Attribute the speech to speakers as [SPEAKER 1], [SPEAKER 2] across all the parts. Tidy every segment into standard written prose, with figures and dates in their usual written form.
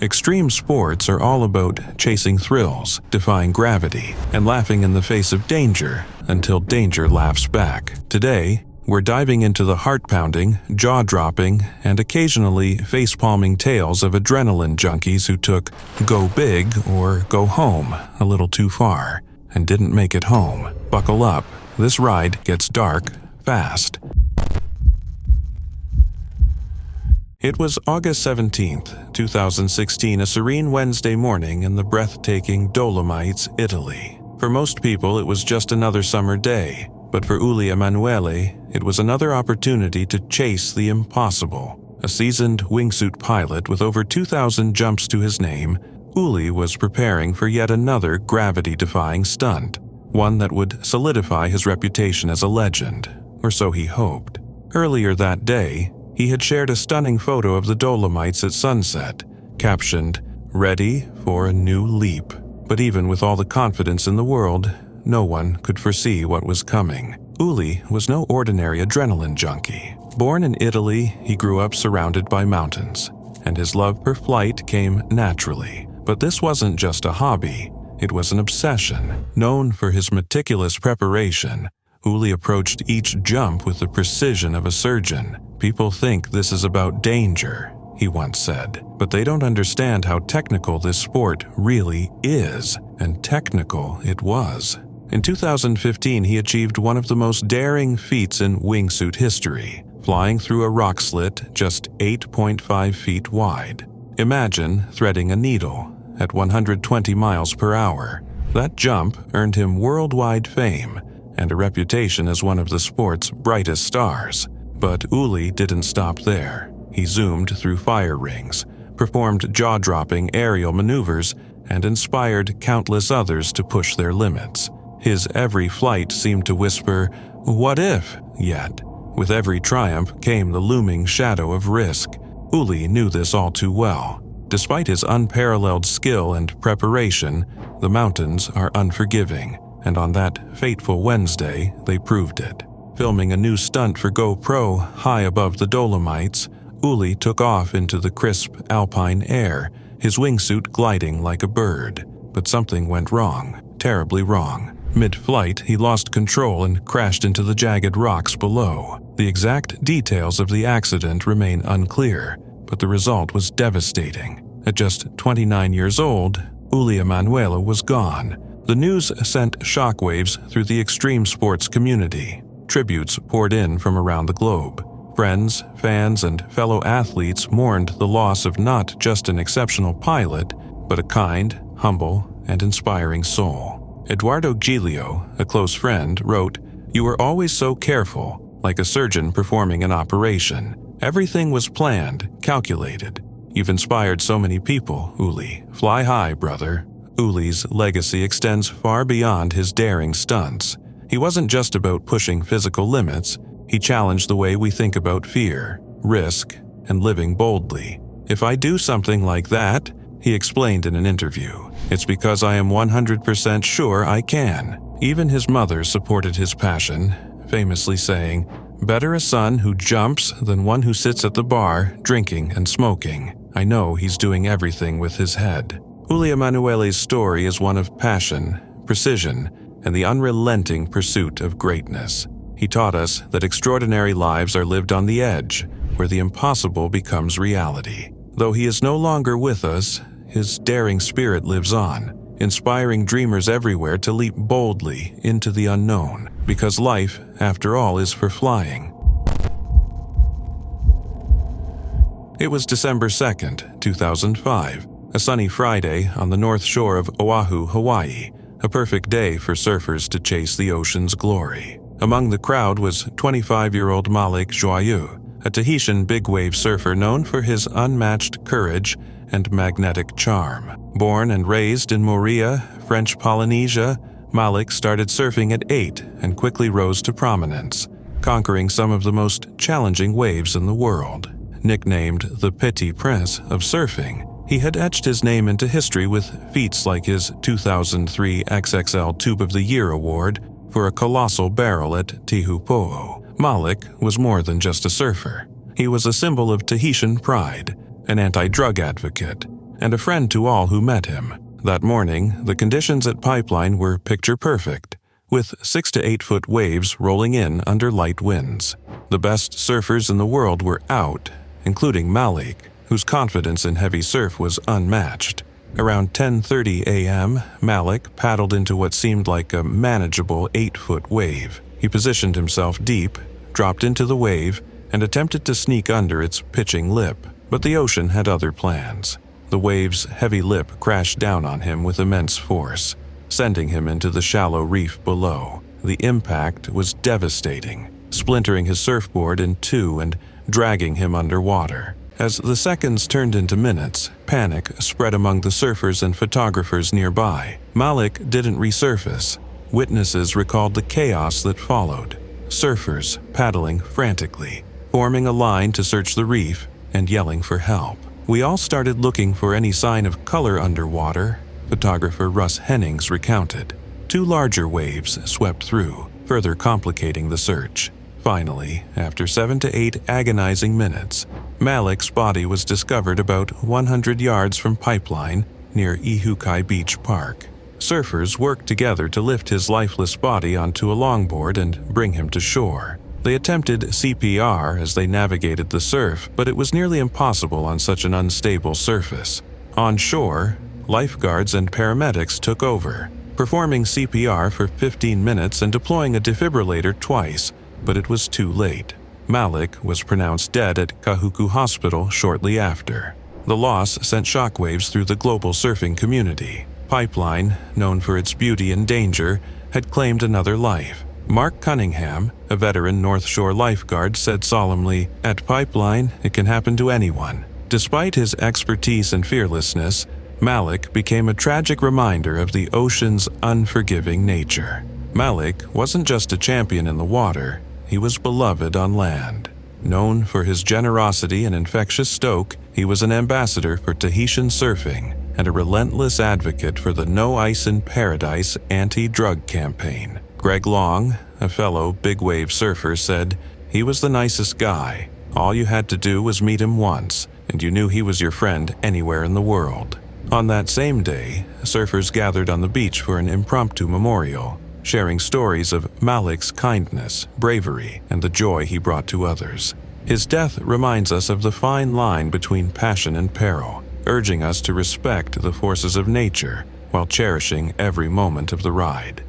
[SPEAKER 1] Extreme sports are all about chasing thrills, defying gravity, and laughing in the face of danger until danger laughs back. Today, we're diving into the heart-pounding, jaw-dropping, and occasionally face-palming tales of adrenaline junkies who took go big or go home a little too far and didn't make it home. Buckle up. This ride gets dark fast. It was August 17th, 2016, a serene Wednesday morning in the breathtaking Dolomites, Italy. For most people, it was just another summer day, but for Uli Emanuele, it was another opportunity to chase the impossible. A seasoned wingsuit pilot with over 2,000 jumps to his name, Uli was preparing for yet another gravity-defying stunt, one that would solidify his reputation as a legend, or so he hoped. Earlier that day, he had shared a stunning photo of the Dolomites at sunset, captioned, "Ready for a new leap." But even with all the confidence in the world, no one could foresee what was coming. Uli was no ordinary adrenaline junkie. Born in Italy, he grew up surrounded by mountains, and his love for flight came naturally. But this wasn't just a hobby, it was an obsession. Known for his meticulous preparation, Uli approached each jump with the precision of a surgeon. "People think this is about danger," he once said, "but they don't understand how technical this sport really is," and technical it was. In 2015, he achieved one of the most daring feats in wingsuit history, flying through a rock slit just 8.5 feet wide. Imagine threading a needle at 120 miles per hour. That jump earned him worldwide fame and a reputation as one of the sport's brightest stars. But Uli didn't stop there. He zoomed through fire rings, performed jaw-dropping aerial maneuvers, and inspired countless others to push their limits. His every flight seemed to whisper, "What if?" Yet, with every triumph came the looming shadow of risk. Uli knew this all too well. Despite his unparalleled skill and preparation, the mountains are unforgiving, and on that fateful Wednesday, they proved it. Filming a new stunt for GoPro high above the Dolomites, Uli took off into the crisp alpine air, his wingsuit gliding like a bird. But something went wrong, terribly wrong. Mid-flight, he lost control and crashed into the jagged rocks below. The exact details of the accident remain unclear, but the result was devastating. At just 29 years old, Uli Emanuele was gone. The news sent shockwaves through the extreme sports community. Tributes poured in from around the globe. Friends, fans, and fellow athletes mourned the loss of not just an exceptional pilot, but a kind, humble, and inspiring soul. Eduardo Giglio, a close friend, wrote, "You were always so careful, like a surgeon performing an operation. Everything was planned, calculated. You've inspired so many people, Uli. Fly high, brother." Uli's legacy extends far beyond his daring stunts. He wasn't just about pushing physical limits, he challenged the way we think about fear, risk, and living boldly. "If I do something like that," he explained in an interview, "it's because I am 100% sure I can." Even his mother supported his passion, famously saying, "Better a son who jumps than one who sits at the bar, drinking and smoking. I know he's doing everything with his head." Uli Emanuele's story is one of passion, precision, and the unrelenting pursuit of greatness. He taught us that extraordinary lives are lived on the edge, where the impossible becomes reality. Though he is no longer with us, his daring spirit lives on, inspiring dreamers everywhere to leap boldly into the unknown, because life, after all, is for flying. It was December 2nd, 2005, a sunny Friday on the north shore of Oahu, Hawaii, a perfect day for surfers to chase the ocean's glory. Among the crowd was 25-year-old Malik Joyeux, a Tahitian big-wave surfer known for his unmatched courage and magnetic charm. Born and raised in Moorea, French Polynesia, Malik started surfing at 8 and quickly rose to prominence, conquering some of the most challenging waves in the world. Nicknamed the Petit Prince of surfing, he had etched his name into history with feats like his 2003 XXL Tube of the Year award for a colossal barrel at Tihupo'o. Malik was more than just a surfer. He was a symbol of Tahitian pride, an anti-drug advocate, and a friend to all who met him. That morning, the conditions at Pipeline were picture perfect, with 6 to 8 foot waves rolling in under light winds. The best surfers in the world were out, including Malik, whose confidence in heavy surf was unmatched. Around 10:30 a.m., Malik paddled into what seemed like a manageable 8-foot wave. He positioned himself deep, dropped into the wave, and attempted to sneak under its pitching lip. But the ocean had other plans. The wave's heavy lip crashed down on him with immense force, sending him into the shallow reef below. The impact was devastating, splintering his surfboard in two and dragging him underwater. As the seconds turned into minutes, panic spread among the surfers and photographers nearby. Malik didn't resurface. Witnesses recalled the chaos that followed. Surfers paddling frantically, forming a line to search the reef and yelling for help. We all started looking for any sign of color underwater, photographer Russ Hennings recounted. 2 larger waves swept through, further complicating the search. Finally, after 7 to 8 agonizing minutes, Malik's body was discovered about 100 yards from Pipeline near Ihukai Beach Park. Surfers worked together to lift his lifeless body onto a longboard and bring him to shore. They attempted CPR as they navigated the surf, but it was nearly impossible on such an unstable surface. On shore, lifeguards and paramedics took over, performing CPR for 15 minutes and deploying a defibrillator twice, but it was too late. Malik was pronounced dead at Kahuku Hospital shortly after. The loss sent shockwaves through the global surfing community. Pipeline, known for its beauty and danger, had claimed another life. Mark Cunningham, a veteran North Shore lifeguard, said solemnly, "At Pipeline, it can happen to anyone." Despite his expertise and fearlessness, Malik became a tragic reminder of the ocean's unforgiving nature. Malik wasn't just a champion in the water, he was beloved on land. Known for his generosity and infectious stoke, he was an ambassador for Tahitian surfing and a relentless advocate for the No Ice in Paradise anti-drug campaign. Greg Long, a fellow big wave surfer, said, "He was the nicest guy. All you had to do was meet him once, and you knew he was your friend anywhere in the world." On that same day, surfers gathered on the beach for an impromptu memorial, sharing stories of Malik's kindness, bravery, and the joy he brought to others. His death reminds us of the fine line between passion and peril, urging us to respect the forces of nature while cherishing every moment of the ride.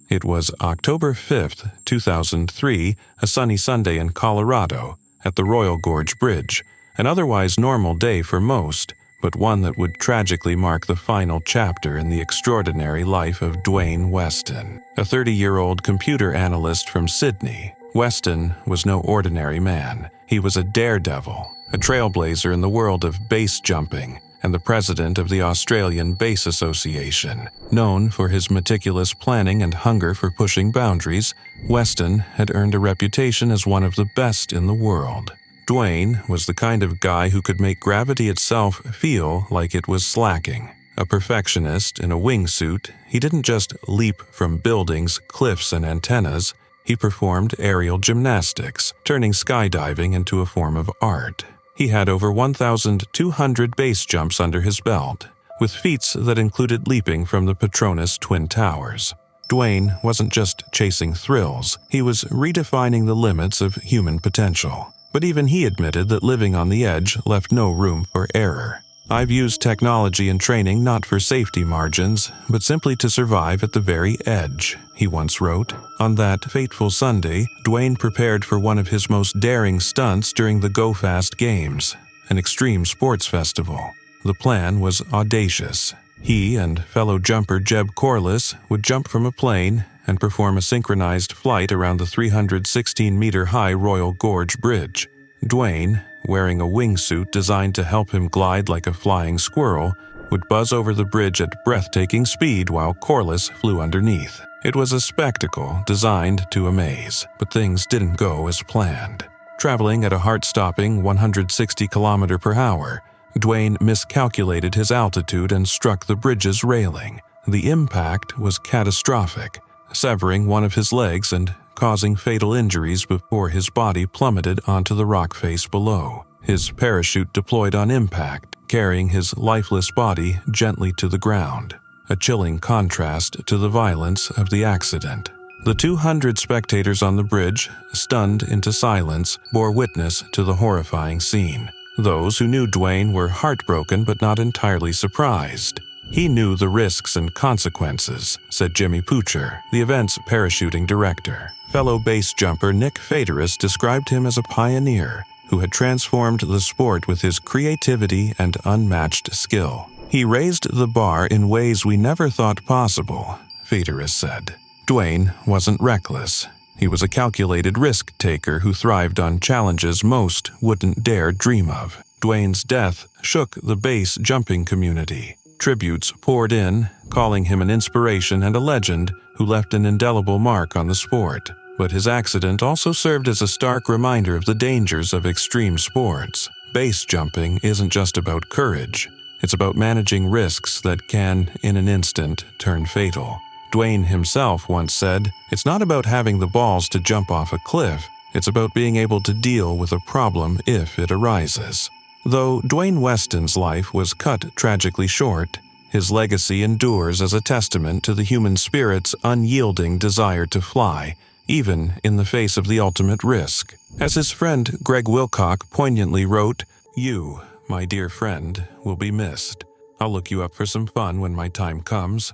[SPEAKER 1] It was October 5th, 2003, a sunny Sunday in Colorado, at the Royal Gorge Bridge, an otherwise normal day for most, but one that would tragically mark the final chapter in the extraordinary life of Dwayne Weston. A 30-year-old computer analyst from Sydney, Weston was no ordinary man. He was a daredevil, a trailblazer in the world of base jumping, and the president of the Australian Base Association. Known for his meticulous planning and hunger for pushing boundaries, Weston had earned a reputation as one of the best in the world. Dwayne was the kind of guy who could make gravity itself feel like it was slacking. A perfectionist in a wingsuit, he didn't just leap from buildings, cliffs, and antennas. He performed aerial gymnastics, turning skydiving into a form of art. He had over 1,200 base jumps under his belt, with feats that included leaping from the Petronas Twin Towers. Dwayne wasn't just chasing thrills, he was redefining the limits of human potential. But even he admitted that living on the edge left no room for error. "I've used technology and training not for safety margins, but simply to survive at the very edge," he once wrote. On that fateful Sunday, Dwayne prepared for one of his most daring stunts during the Go Fast Games, an extreme sports festival. The plan was audacious. He and fellow jumper Jeb Corliss would jump from a plane and perform a synchronized flight around the 316-meter-high Royal Gorge Bridge. Dwayne, wearing a wingsuit designed to help him glide like a flying squirrel, would buzz over the bridge at breathtaking speed while Corliss flew underneath. It was a spectacle designed to amaze, but things didn't go as planned. Traveling at a heart-stopping 160 km/h, Dwayne miscalculated his altitude and struck the bridge's railing. The impact was catastrophic, severing one of his legs and causing fatal injuries before his body plummeted onto the rock face below. his parachute deployed on impact, carrying his lifeless body gently to the ground, a chilling contrast to the violence of the accident. The 200 spectators on the bridge, stunned into silence, bore witness to the horrifying scene. Those who knew Dwayne were heartbroken but not entirely surprised. "He knew the risks and consequences," said Jimmy Poocher, the event's parachuting director. Fellow base jumper Nick Faderis described him as a pioneer who had transformed the sport with his creativity and unmatched skill. "He raised the bar in ways we never thought possible," Faderis said. Dwayne wasn't reckless. He was a calculated risk-taker who thrived on challenges most wouldn't dare dream of. Dwayne's death shook the base jumping community. Tributes poured in, calling him an inspiration and a legend who left an indelible mark on the sport. But his accident also served as a stark reminder of the dangers of extreme sports. Base jumping isn't just about courage. It's about managing risks that can, in an instant, turn fatal. Dwayne himself once said, "It's not about having the balls to jump off a cliff. It's about being able to deal with a problem if it arises." Though Dwayne Weston's life was cut tragically short, his legacy endures as a testament to the human spirit's unyielding desire to fly, even in the face of the ultimate risk. As his friend Greg Wilcock poignantly wrote, "You, my dear friend, will be missed. I'll look you up for some fun when my time comes."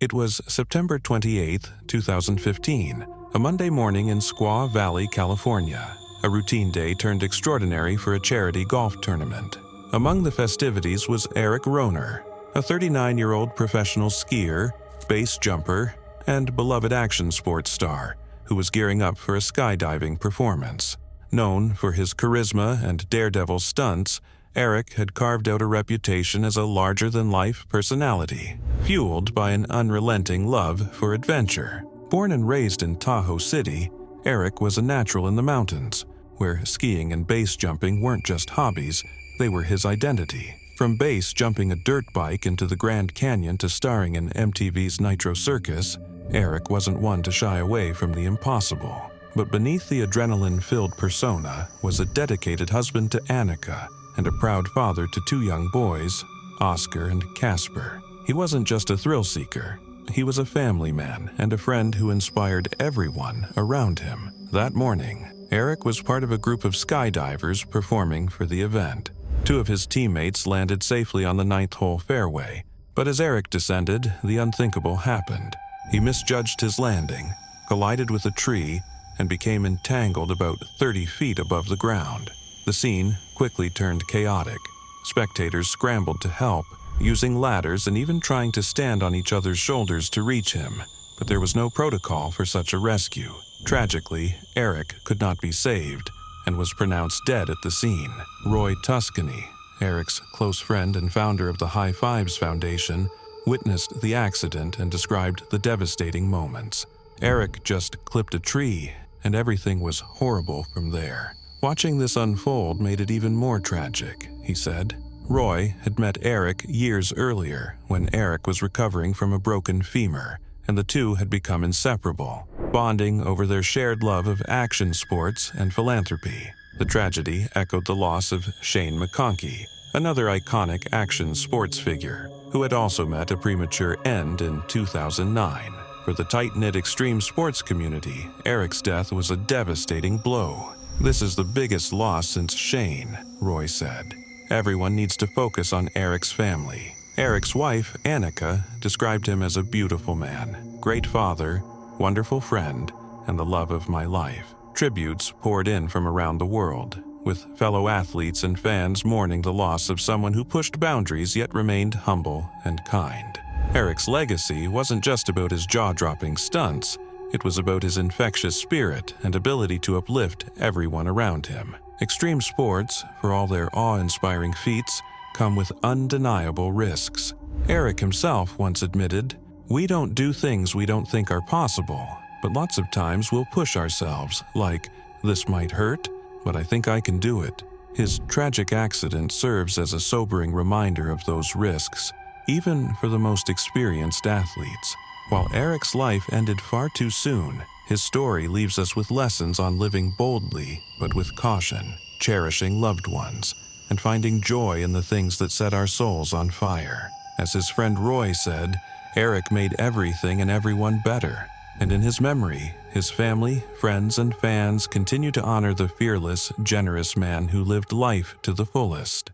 [SPEAKER 1] It was September 28, 2015, a Monday morning in Squaw Valley, California. A routine day turned extraordinary for a charity golf tournament. Among the festivities was Eric Rohner, a 39-year-old professional skier, base jumper, and beloved action sports star who was gearing up for a skydiving performance. Known for his charisma and daredevil stunts, Eric had carved out a reputation as a larger-than-life personality, fueled by an unrelenting love for adventure. Born and raised in Tahoe City, Eric was a natural in the mountains, where skiing and base jumping weren't just hobbies, they were his identity. From base jumping a dirt bike into the Grand Canyon to starring in MTV's Nitro Circus, Eric wasn't one to shy away from the impossible. But beneath the adrenaline-filled persona was a dedicated husband to Annika and a proud father to two young boys, Oscar and Casper. He wasn't just a thrill-seeker. He was a family man and a friend who inspired everyone around him. That morning, Eric was part of a group of skydivers performing for the event. Two of his teammates landed safely on the 9th hole fairway, but as Eric descended, the unthinkable happened. He misjudged his landing, collided with a tree, and became entangled about 30 feet above the ground. The scene quickly turned chaotic. Spectators scrambled to help, using ladders and even trying to stand on each other's shoulders to reach him, but there was no protocol for such a rescue. Tragically, Eric could not be saved and was pronounced dead at the scene. Roy Tuscany, Eric's close friend and founder of the High Fives Foundation, witnessed the accident and described the devastating moments. Eric just clipped a tree, and everything was horrible from there. "Watching this unfold made it even more tragic," he said. Roy had met Eric years earlier when Eric was recovering from a broken femur, and the two had become inseparable, bonding over their shared love of action sports and philanthropy. The tragedy echoed the loss of Shane McConkey, another iconic action sports figure, who had also met a premature end in 2009. For the tight-knit extreme sports community, Eric's death was a devastating blow. "This is the biggest loss since Shane," Roy said. "Everyone needs to focus on Eric's family." Eric's wife, Annika, described him as a beautiful man, great father, wonderful friend, and the love of my life. Tributes poured in from around the world, with fellow athletes and fans mourning the loss of someone who pushed boundaries yet remained humble and kind. Eric's legacy wasn't just about his jaw-dropping stunts, it was about his infectious spirit and ability to uplift everyone around him. Extreme sports, for all their awe-inspiring feats, come with undeniable risks. Eric himself once admitted, "We don't do things we don't think are possible, but lots of times we'll push ourselves, like, this might hurt, but I think I can do it." His tragic accident serves as a sobering reminder of those risks, even for the most experienced athletes. While Eric's life ended far too soon, His story leaves us with lessons on living boldly, but with caution, cherishing loved ones, and finding joy in the things that set our souls on fire. As his friend Roy said, Eric made everything and everyone better. And in his memory, his family, friends, and fans continue to honor the fearless, generous man who lived life to the fullest.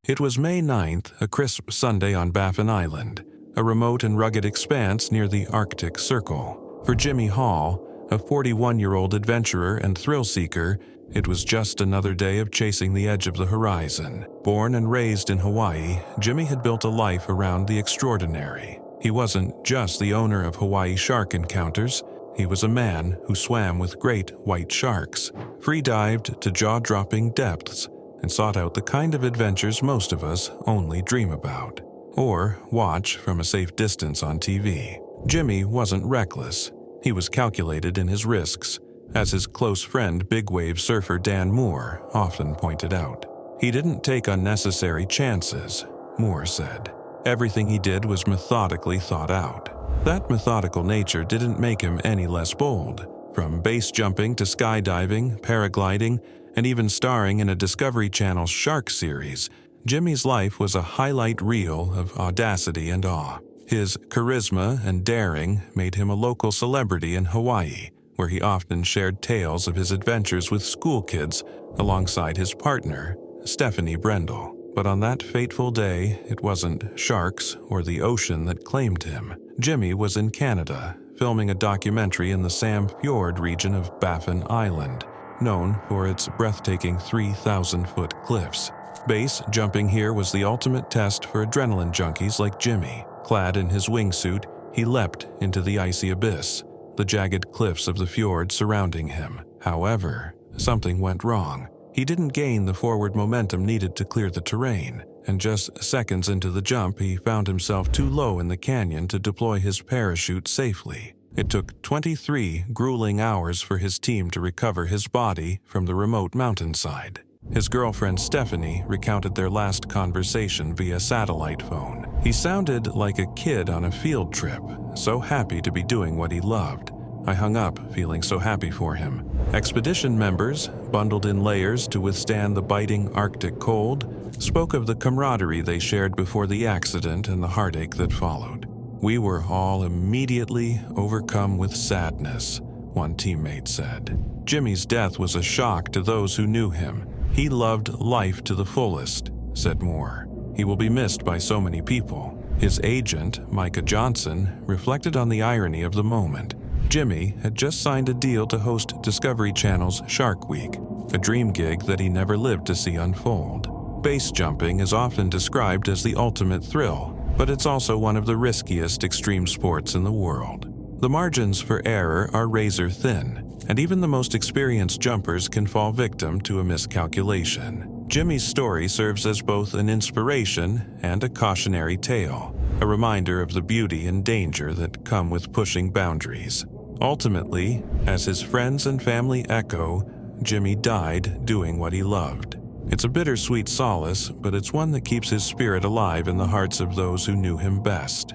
[SPEAKER 1] It was May 9th, a crisp Sunday on Baffin Island, a remote and rugged expanse near the Arctic Circle. For Jimmy Hall, a 41-year-old adventurer and thrill-seeker, it was just another day of chasing the edge of the horizon. Born and raised in Hawaii, Jimmy had built a life around the extraordinary. He wasn't just the owner of Hawaii Shark Encounters, he was a man who swam with great white sharks, free-dived to jaw-dropping depths, and sought out the kind of adventures most of us only dream about, or watch from a safe distance on TV. Jimmy wasn't reckless. He was calculated in his risks, as his close friend big wave surfer Dan Moore often pointed out. He didn't take unnecessary chances, Moore said. Everything he did was methodically thought out. That methodical nature didn't make him any less bold. From base jumping to skydiving, paragliding, and even starring in a Discovery Channel shark series, Jimmy's life was a highlight reel of audacity and awe. His charisma and daring made him a local celebrity in Hawaii, where he often shared tales of his adventures with school kids alongside his partner, Stephanie Brendel. But on that fateful day, it wasn't sharks or the ocean that claimed him. Jimmy was in Canada, filming a documentary in the Sam Fjord region of Baffin Island, known for its breathtaking 3,000-foot cliffs. Base jumping here was the ultimate test for adrenaline junkies like Jimmy. Clad in his wingsuit, he leapt into the icy abyss, the jagged cliffs of the fjord surrounding him. However, something went wrong. He didn't gain the forward momentum needed to clear the terrain, and just seconds into the jump, he found himself too low in the canyon to deploy his parachute safely. It took 23 grueling hours for his team to recover his body from the remote mountainside. His girlfriend Stephanie recounted their last conversation via satellite phone. He sounded like a kid on a field trip, so happy to be doing what he loved. I hung up feeling so happy for him. Expedition members, bundled in layers to withstand the biting Arctic cold, spoke of the camaraderie they shared before the accident and the heartache that followed. "We were all immediately overcome with sadness," one teammate said. Jimmy's death was a shock to those who knew him. "He loved life to the fullest," said Moore. "He will be missed by so many people." His agent, Micah Johnson, reflected on the irony of the moment. Jimmy had just signed a deal to host Discovery Channel's Shark Week, a dream gig that he never lived to see unfold. Base jumping is often described as the ultimate thrill, but it's also one of the riskiest extreme sports in the world. The margins for error are razor thin, and even the most experienced jumpers can fall victim to a miscalculation. Jimmy's story serves as both an inspiration and a cautionary tale, a reminder of the beauty and danger that come with pushing boundaries. Ultimately, as his friends and family echo, Jimmy died doing what he loved. It's a bittersweet solace, but it's one that keeps his spirit alive in the hearts of those who knew him best.